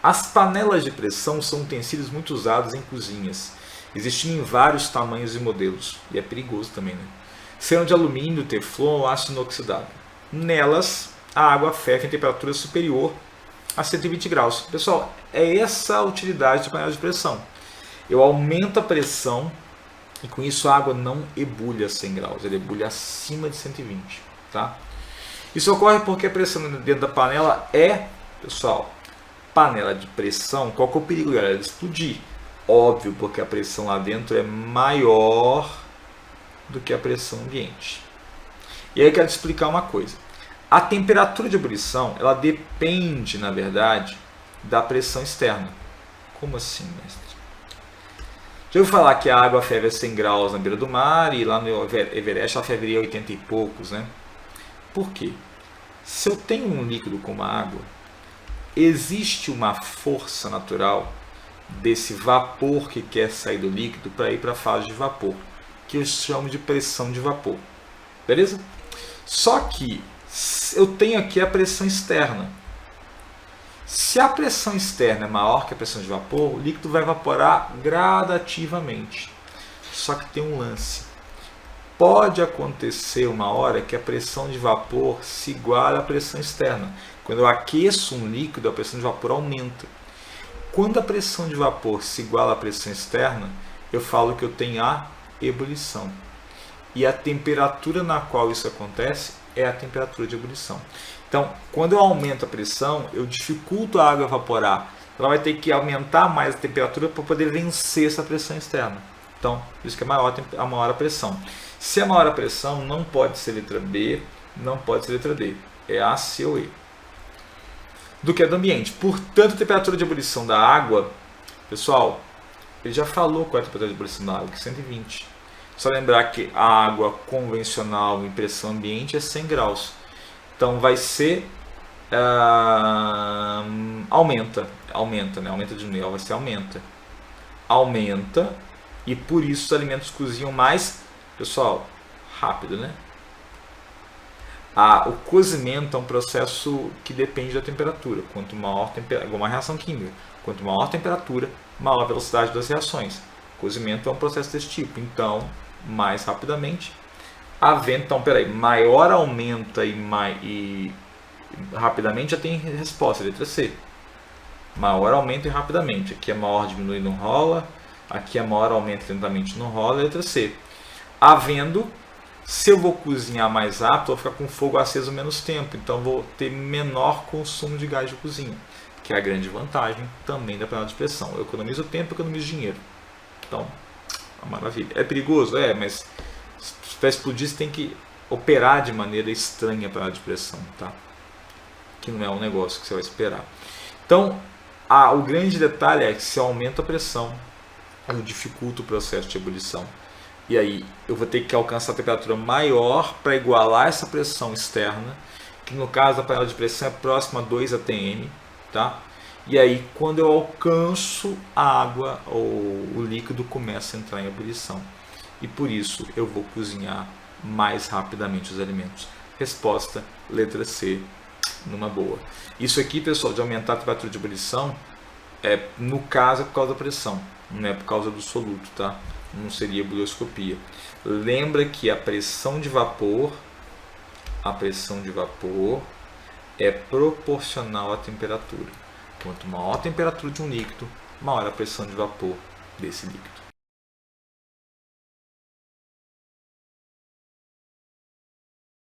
As panelas de pressão são utensílios muito usados em cozinhas, existindo em vários tamanhos e modelos, e é perigoso também, né? Sendo de alumínio, teflon ou aço inoxidável. Nelas, a água ferve em temperatura superior a 120 graus. Pessoal, é essa a utilidade de panela de pressão. Eu aumento a pressão e com isso a água não ebulha a 100 graus, ela ebulha acima de 120, tá? Isso ocorre porque a pressão dentro da panela é, pessoal, panela de pressão. Qual que é o perigo, galera? De explodir. Óbvio, porque a pressão lá dentro é maior do que a pressão ambiente. E aí eu quero te explicar uma coisa. A temperatura de ebulição, ela depende, na verdade, da pressão externa. Como assim, mestre? Já ouviu falar que a água ferve a 100 graus na beira do mar e lá no Everest ela ferveria a 80 e poucos, né? Por quê? Se eu tenho um líquido como a água, existe uma força natural desse vapor que quer sair do líquido para ir para a fase de vapor, que eu chamo de pressão de vapor. Beleza? Só que eu tenho aqui a pressão externa. Se a pressão externa é maior que a pressão de vapor, o líquido vai evaporar gradativamente. Só que tem um lance. Pode acontecer uma hora que a pressão de vapor se iguala à pressão externa. Quando eu aqueço um líquido, a pressão de vapor aumenta. Quando a pressão de vapor se iguala à pressão externa, eu falo que eu tenho a ebulição. E a temperatura na qual isso acontece é a temperatura de ebulição. Então, quando eu aumento a pressão, eu dificulto a água evaporar. Ela vai ter que aumentar mais a temperatura para poder vencer essa pressão externa. Então, por isso que é maior a pressão. Se é maior a pressão, não pode ser letra B, não pode ser letra D. É A, C ou E. Do que é do ambiente. Portanto, a temperatura de ebulição da água, pessoal, ele já falou qual é a temperatura de ebulição da água, que é 120. Só lembrar que a água convencional em pressão ambiente é 100 graus. Então vai ser aumenta de nível, vai ser aumenta e por isso os alimentos cozinham mais, pessoal, rápido, né? O cozimento é um processo que depende da temperatura. Quanto maior temperatura, uma reação química, quanto maior temperatura, maior a velocidade das reações. O cozimento é um processo desse tipo, então mais rapidamente. Então, maior aumenta e rapidamente já tem resposta, letra C. Maior aumenta e rapidamente. Aqui é maior, diminui, não rola. Aqui é maior, aumenta lentamente, não rola, letra C. Se eu vou cozinhar mais rápido, eu vou ficar com o fogo aceso menos tempo, então vou ter menor consumo de gás de cozinha, que é a grande vantagem também da panela de pressão. Eu economizo tempo, economizo dinheiro. Então, uma maravilha. É perigoso? É, mas para explodir você tem que operar de maneira estranha a panela de pressão, tá? Que não é um negócio que você vai esperar. Então, o grande detalhe é que se eu aumento a pressão, eu dificulto o processo de ebulição. E aí eu vou ter que alcançar a temperatura maior para igualar essa pressão externa, que no caso da panela de pressão é próxima a 2 atm, tá? E aí quando eu alcanço a água, o líquido começa a entrar em ebulição. E por isso eu vou cozinhar mais rapidamente os alimentos. Resposta, letra C, numa boa. Isso aqui, pessoal, de aumentar a temperatura de ebulição, no caso é por causa da pressão, não é por causa do soluto, tá? Não seria bulioscopia. Lembra que a pressão de vapor é proporcional à temperatura. Quanto maior a temperatura de um líquido, maior a pressão de vapor desse líquido.